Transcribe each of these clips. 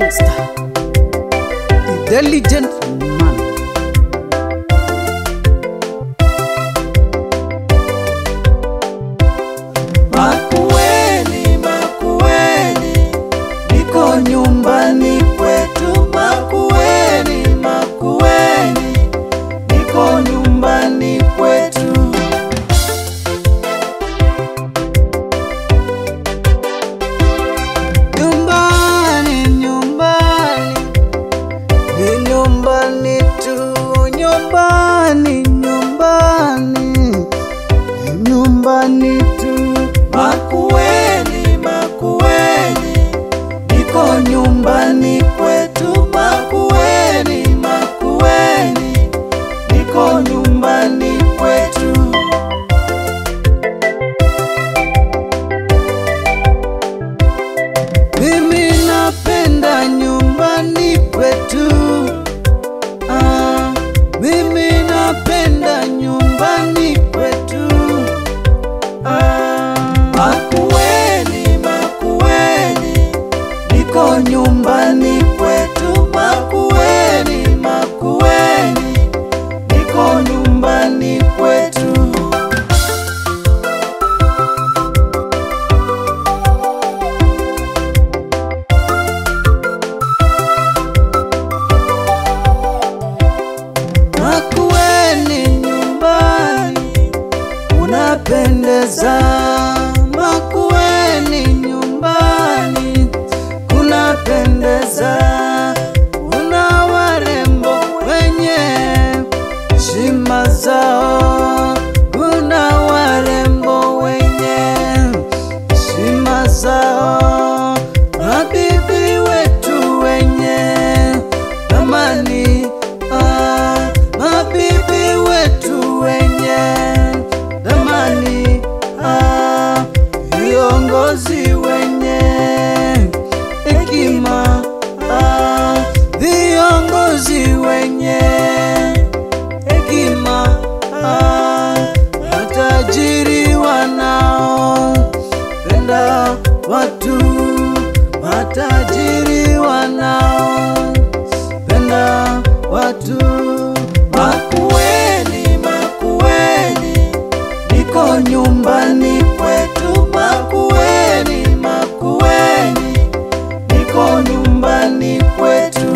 gangster, intelligent man. Makueni, Makueni, niko nyumbani kwetu. Makueni, Makueni, niko nyumbani kwetu. Nyumbani, nyumbani, ni nyumbani tu. Nyumbani, nyumbani, ni nyumbani tu. Makueni, Makueni, niko nyumbani kwetu. Makueni, Makueni, niko nyumbani kwetu. Mimi napenda nyumbani kwetu. Mimi napenda nyumbani kwetu. Makueni, Makueni, niko nyumbani kwetu. Makueni, Makueni, niko nyumbani kwetu. Makueni nyumbani, unapendeza. Makueni nyumbani, kunapendeza. Una warembo wenye heshima zao. Una warembo wenye heshima zao. Mabibi wetu wenye thamani. Mabibi wetu wenye thamani. Viongozi wenye hekima. Viongozi wenye hekima. Matajiri wanaopenda watu. Matajiri wanaopenda watu. Makueni, Makueni, niko nyumbani kwetu. Makueni, Makueni, niko nyumbani kwetu.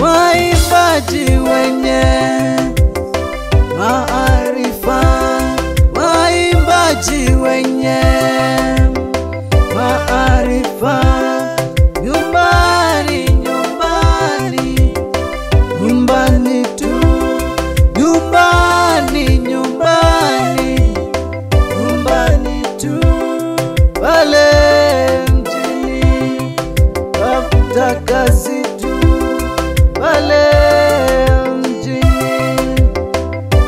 Waimbaji wenye maarifa. Waimbaji wenye maarifa. Nyumbani, nyumbani, nyumbani tu. Nyumbani, nyumbani, nyumbani tu. Pale mjini tafuta kazi tu. Pale mjini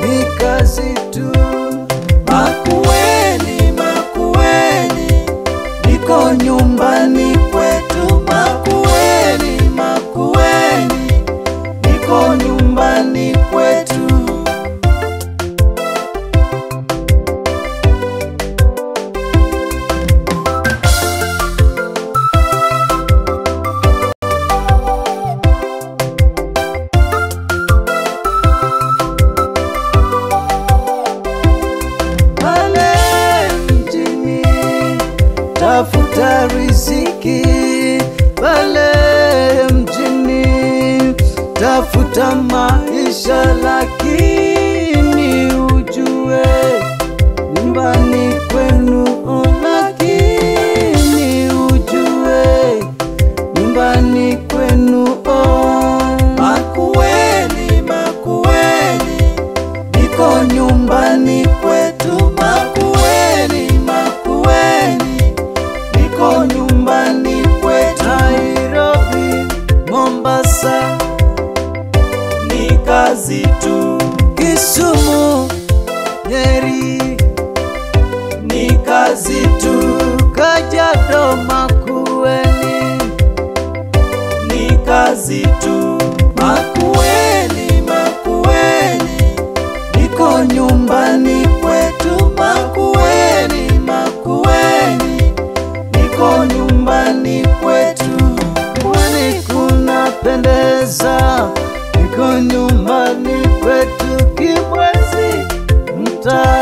ni kazi tu. Makueni, Makueni, niko nyumbani kwetu. Makueni, Makueni, niko nyumbani kwetu. Pale mjini tafuta riziki. Pale mjini tafuta maisha, lakini ujue nyumbani kwenu. Lakini ujue nyumbani kwenu. Makueni, Makueni, niko nyumbani kwetu. Makueni, Makueni, niko nyumbani kwetu. Nairobi, Mombasa ni kazi tu. Kisumu, Nyeri ni kazi tu. Kajiado, Makueni kazi tu. Makueni, Makueni. nyumbani kwetu Kibwezi mtaa